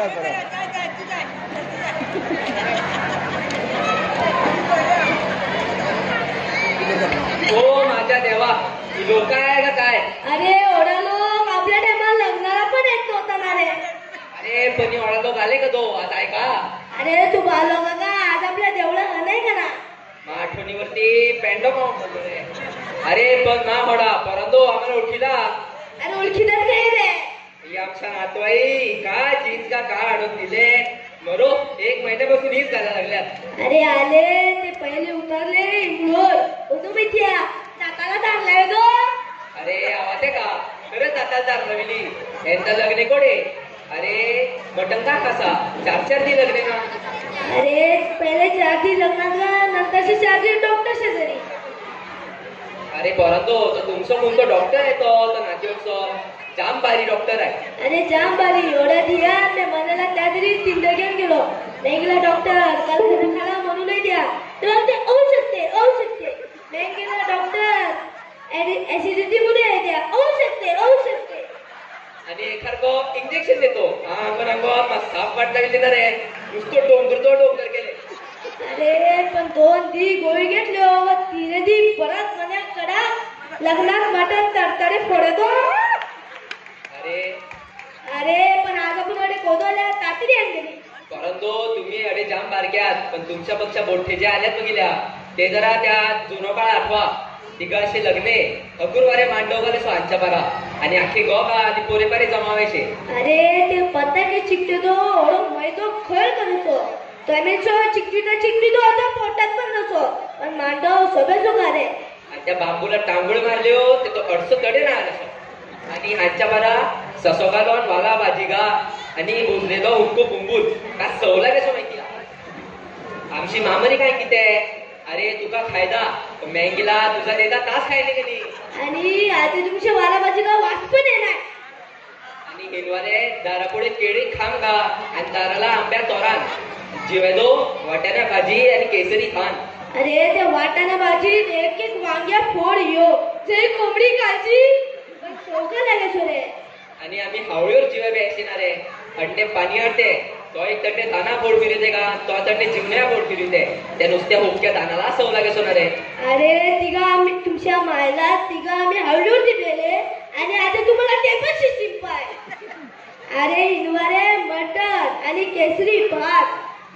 हो माझ्या देवा, लोक आहे का काय? अरे एवढा लोक आपल्या टायमाला लग्नाला पण येत नव्हता ना रे. अरे पण एवढा लोक आले का तो आता आहे का? अरे तू बालो का आज आपल्या देवळा नाही का ना आठवणीवरती पेंडो पाहून बोललो रे. अरे पण ना होडा परंतु आम्हाला ओळखीला. अरे ओळखीदार काय रे? आमच्या नातवाई का जीन्स का आणून दिले मरो 1 महिन्यापासून हीच घालायला लागल्यात. अरे आले ते पहिले उतरले इंगलोर माहितीया नाकाला चांगलाय तो. अरे आवाज आहे का खरंच आता चांगली यांचं लग्न कोडे. अरे मटन का कसा 4 दी लग्न ना. अरे पहिले 4 दी लग्नातला नंतरची 4 दी डॉक्टर शेजारी. अरे परंतु तो तुमचं कोणतं डॉक्टर येतो तर नातेवाईकचं जाम भारी डॉक्टर आहे. अरे जाम भारी एवढ्या दिया ते मनाला त्या तरी जिंदगीत गेलो मेंगला डॉक्टर काल खाला म्हणून नाही द्या तर ते औषधते मेंगला डॉक्टर ऍसिडिटी मुळे आहे त्या औषधते आणि एखादं इंजेक्शन देतो. हा पण अंगावर साफ वाट लागली ना रे नुसतं डोंगर गेले. अरे पण 2 दी गोळी घेतलो व 3 दी परत मन्या कडा लग्नात मटण तडतडे फोडतो. अरे पण आज आपण अडे कोदवल्या तातडी आणली. परंतु तुम्ही अडे जाम बारक्यात पण तुमच्यापेक्षा मोठे जे आल्यात बघितल्या ते जरा त्या जुनो काळ आठवा. तिघ असे लग्ने अगुरवारे मांडवगाले स्वांच्या बारा आणि आखी गोगा आणि पोरेपारे जमावायचे. अरे ते पत्ता चिकटे तो ओळख मैदो खळ करतो चिकटी तो आता पोटात पण नसो पण मांडव सगळं जो घारे आणि त्या बांबूला टांगुळ मारले हो ते तो अडसो तडे ना आला. आणि हांच्या बारा ससोगा लावून वाला भाजीगा आणि बुजलेलो उडको बुंबूल का सवला कसं माहिती आमची मामरी काय किती. अरे तुका फायदा मँगीला तुझा देता तास खायले की नाही. आणि आता तुमच्या वाला भाजीगा वास पण येणार. आणि हिरवारे दारापुढे केळी खाम गा आणि दाराला आंब्या तोरान जिवेदो वाटाणा भाजी आणि केसरी खान. अरे त्या वाटाणा भाजीत एक वांग्या फोड यो जे कोंबडी काळजी पण शोका लागे सोरे. आणि आम्ही हावळीवर जीवा बेसिना रे अंडे पाणी आणते तो एक तंडे दाना फोड फिरते का तो तंडे जिमण्या फोड फिरते त्या नुसत्या हुक्या दानाला सव लागे सोना रे. अरे तिघा आम्ही तुमच्या मायला तिघा आम्ही हावळीवर दिलेले आणि आता तुम्हाला ते पण सिस्टीम पाय. अरे हिनवारे मटण आणि केसरी भात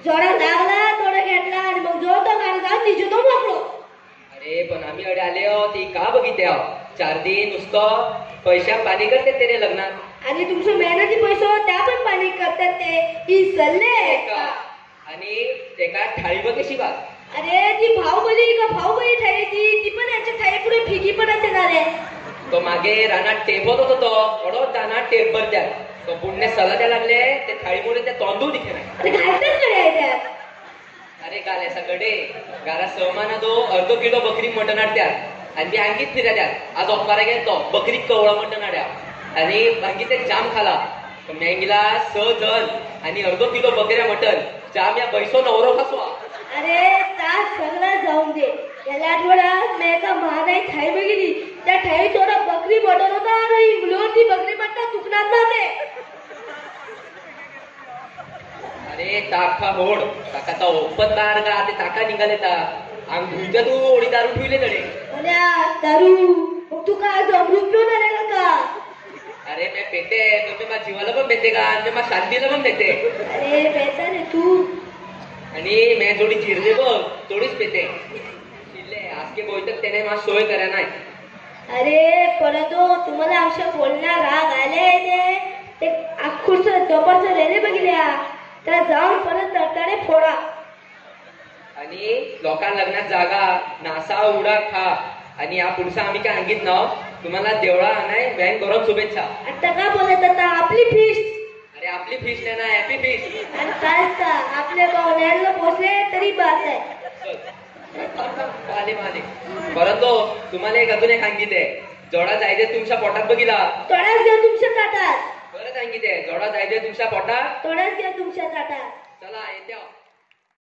जोडा लागला थोडा घेतला आणि मग जो तो गाणं तिचे तो मोकळो. अरे पण आम्ही अडे आले हो ती का बघिते 4 दिन नुसतं पैशा पाणी करते ते रे लग्नात. आणि तुमचं मेहनती पैसा त्या पण पाणी करतात ते ही सल्ले आणि ते का थाळी बघ कशी बा. अरे ती भाऊबली थाळी ती पण यांच्या थाळी पुढे फिकी पडत येणार आहे. तो मागे रानात टेप होत होतो तो दाना टेप भर द्या तो पुण्य सला द्या लागले ते थाळीमुळे त्या तोंडू दिखे नाही. अरे गाले सगळे गाला सहमाना तो अर्धो किलो बकरी मटण आडत्यात आणि ती अंगीत फिरा द्यात आज ऑफारा गेलो बकरी कवळा मटण आड्या आणि बाकी ते जाम खाला मँगीला 6 जण आणि अर्धो किलो बकऱ्या मटण जाम या पैसो नवरो खासवा. अरे तास सगळं जाऊन दे गेल्या आठवड्यात मी एका महागाई थाळी बघितली त्या थाळी थोडा बकरी मटण होता आणि इंगलोर ती बकरी मटण तुकणार नव्हते. अरे ताका होड ताका ओपन दार का ते ताका निघाले ता अंग धुईच्या तू ओढी दारू ठेवले तडे. दारू मग तू काय अमृत पिऊन आलेला का? अरे मैं पेते तुम्ही माझ्या जीवाला पण पेते का आणि माझ्या शांतीला पण पेते. अरे पेता रे तू आणि मैं थोडी जिरले बघ थोडीच पेते शिल्ले आज के बोलतात त्याने माझ सोय करा नाही. अरे परंतु तुम्हाला आमच्या बोलण्या राग आले ते आखूरच डबरच रेले बघितल्या त्या जाऊन परत तडतडे फोडा. आणि लोकांना लग्नात जागा नासा उडा खा आणि या पुढचा आम्ही काय सांगित ना तुम्हाला देवळा नाही बँक करून शुभेच्छा. आता का बोलत आता आपली फीस. अरे आपली फीस नाही ना हॅपी फीस. आणि काय आपल्या पाहुण्याला पोचले तरी बास आहे. परंतु तुम्हाला एक अजून एक सांगितले जोडा जायचे तुमच्या पोटात बघिला तोडाच घ्या तुमच्या ताटात. परत सांगितले जोडा जायचे तुमच्या पोटात तोडाच घ्या तुमच्या ताटात. चला येते.